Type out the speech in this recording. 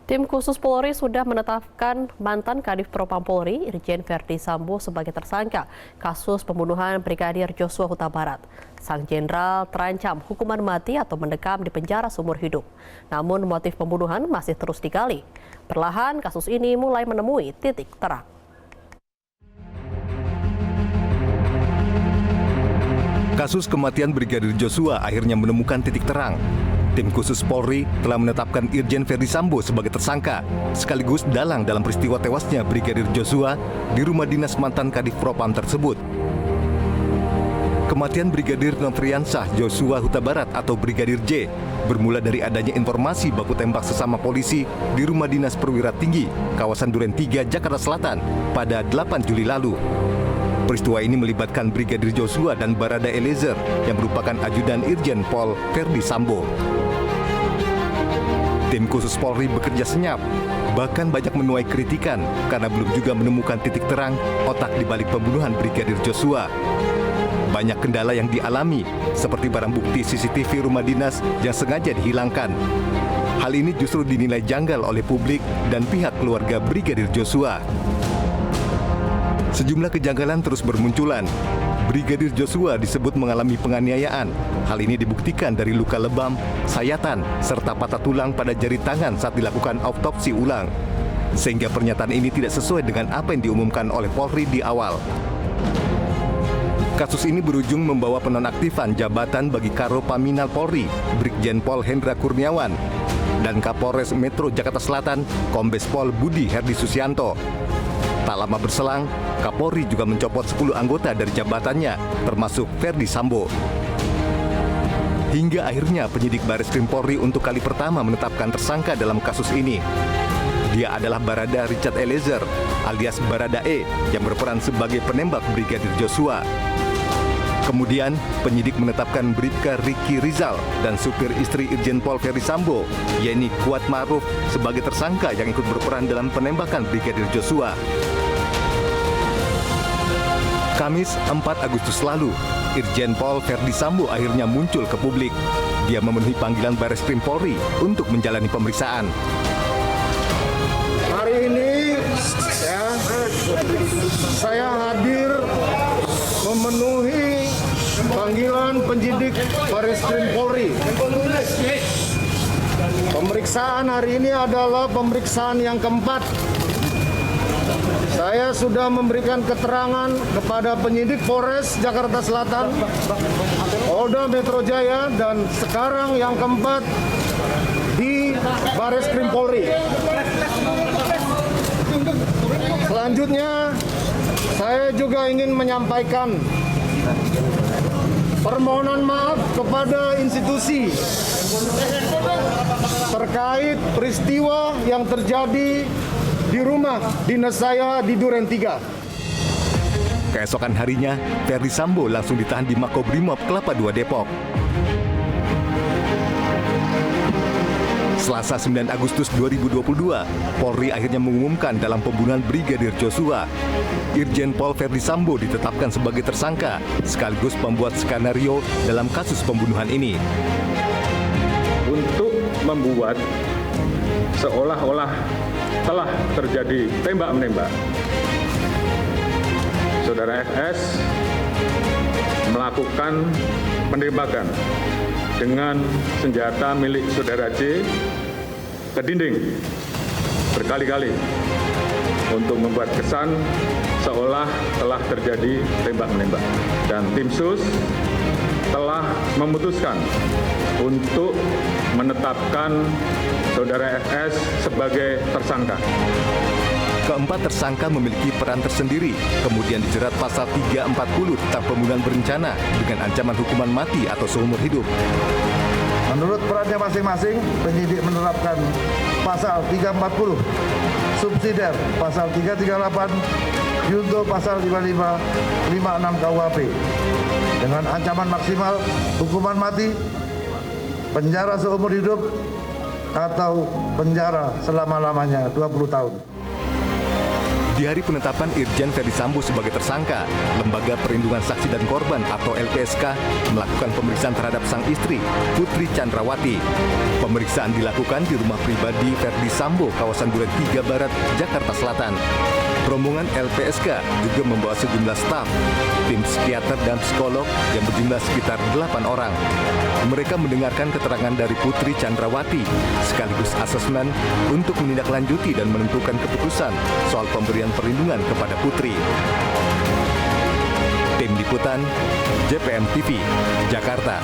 Tim khusus Polri sudah menetapkan mantan Kadif Propam Polri, Irjen Verdi Sambo sebagai tersangka kasus pembunuhan Brigadir Joshua Huta Barat. Sang jenderal terancam hukuman mati atau mendekam di penjara seumur hidup. Namun motif pembunuhan masih terus digali. Perlahan kasus ini mulai menemui titik terang. Kasus kematian Brigadir Joshua akhirnya menemukan titik terang. Tim khusus Polri telah menetapkan Irjen Verdi Sambo sebagai tersangka, sekaligus dalang dalam peristiwa tewasnya Brigadir Joshua di rumah dinas mantan Kadif Propam tersebut. Kematian Brigadir Nofriansah Joshua Huta Barat atau Brigadir J bermula dari adanya informasi baku tembak sesama polisi di rumah dinas perwira tinggi, kawasan Duren 3, Jakarta Selatan pada 8 Juli lalu. Peristiwa ini melibatkan Brigadir Joshua dan Barada Eliezer yang merupakan ajudan Irjen Pol Verdi Sambo. Tim khusus Polri bekerja senyap, bahkan banyak menuai kritikan karena belum juga menemukan titik terang otak di balik pembunuhan Brigadir Joshua. Banyak kendala yang dialami, seperti barang bukti CCTV rumah dinas yang sengaja dihilangkan. Hal ini justru dinilai janggal oleh publik dan pihak keluarga Brigadir Joshua. Sejumlah kejanggalan terus bermunculan. Brigadir Joshua disebut mengalami penganiayaan. Hal ini dibuktikan dari luka lebam, sayatan, serta patah tulang pada jari tangan saat dilakukan autopsi ulang. Sehingga pernyataan ini tidak sesuai dengan apa yang diumumkan oleh Polri di awal. Kasus ini berujung membawa penonaktifan jabatan bagi Karo Paminal Polri, Brigjen Pol Hendra Kurniawan, dan Kapolres Metro Jakarta Selatan, Kombes Pol Budi Herdi Susianto. Tak lama berselang, Kapolri juga mencopot 10 anggota dari jabatannya, termasuk Verdi Sambo. Hingga akhirnya penyidik Bareskrim Polri untuk kali pertama menetapkan tersangka dalam kasus ini. Dia adalah Barada Richard Eliezer, alias Barada E, yang berperan sebagai penembak Brigadir Joshua. Kemudian, penyidik menetapkan Bribka Riki Rizal dan supir istri Irjen Pol Verdi Sambo, Yeni Kuat Maruf, sebagai tersangka yang ikut berperan dalam penembakan Brigadir Joshua. Kamis 4 Agustus lalu, Irjen Pol Verdi Sambo akhirnya muncul ke publik. Dia memenuhi panggilan Bareskrim Polri untuk menjalani pemeriksaan. Hari ini saya hadir memenuhi panggilan penyidik Bareskrim Polri. Pemeriksaan hari ini adalah pemeriksaan yang keempat. Saya sudah memberikan keterangan kepada penyidik Polres Jakarta Selatan, Polda Metro Jaya, dan sekarang yang keempat di Bareskrim Polri. Selanjutnya, saya juga ingin menyampaikan permohonan maaf kepada institusi terkait peristiwa yang terjadi di rumah dinas saya di Duren 3. Keesokan harinya, Verdi Sambo langsung ditahan di Makobrimob Kelapa II Depok. Selasa 9 Agustus 2022, Polri akhirnya mengumumkan dalam pembunuhan Brigadir Joshua, Irjen Pol Verdi Sambo ditetapkan sebagai tersangka, sekaligus pembuat skenario dalam kasus pembunuhan ini. Untuk membuat seolah-olah telah terjadi tembak-menembak, Saudara FS melakukan penembakan dengan senjata milik Saudara J ke dinding berkali-kali untuk membuat kesan seolah telah terjadi tembak-menembak. Dan tim sus telah memutuskan untuk menetapkan Saudara FS sebagai tersangka. Keempat tersangka memiliki peran tersendiri, kemudian dijerat pasal 340 tentang pembunuhan berencana dengan ancaman hukuman mati atau seumur hidup. Menurut perannya masing-masing, penyidik menerapkan pasal 340, subsidiar pasal 338, junto pasal 55, 56 KUHP dengan ancaman maksimal hukuman mati, penjara seumur hidup, atau penjara selama-lamanya 20 tahun. Di hari penetapan Irjen Ferdi Sambo sebagai tersangka, Lembaga Perlindungan Saksi dan Korban atau LPSK melakukan pemeriksaan terhadap sang istri, Putri Chandrawati. Pemeriksaan dilakukan di rumah pribadi Ferdi Sambo, kawasan Duren 3 Barat, Jakarta Selatan. Rombongan LPSK juga membawa sejumlah staf, tim psikiater dan psikolog yang berjumlah sekitar 8 orang. Mereka mendengarkan keterangan dari Putri Chandrawati sekaligus asesmen untuk menindaklanjuti dan menentukan keputusan soal pemberian perlindungan kepada Putri. Tim Liputan, JPM TV, Jakarta.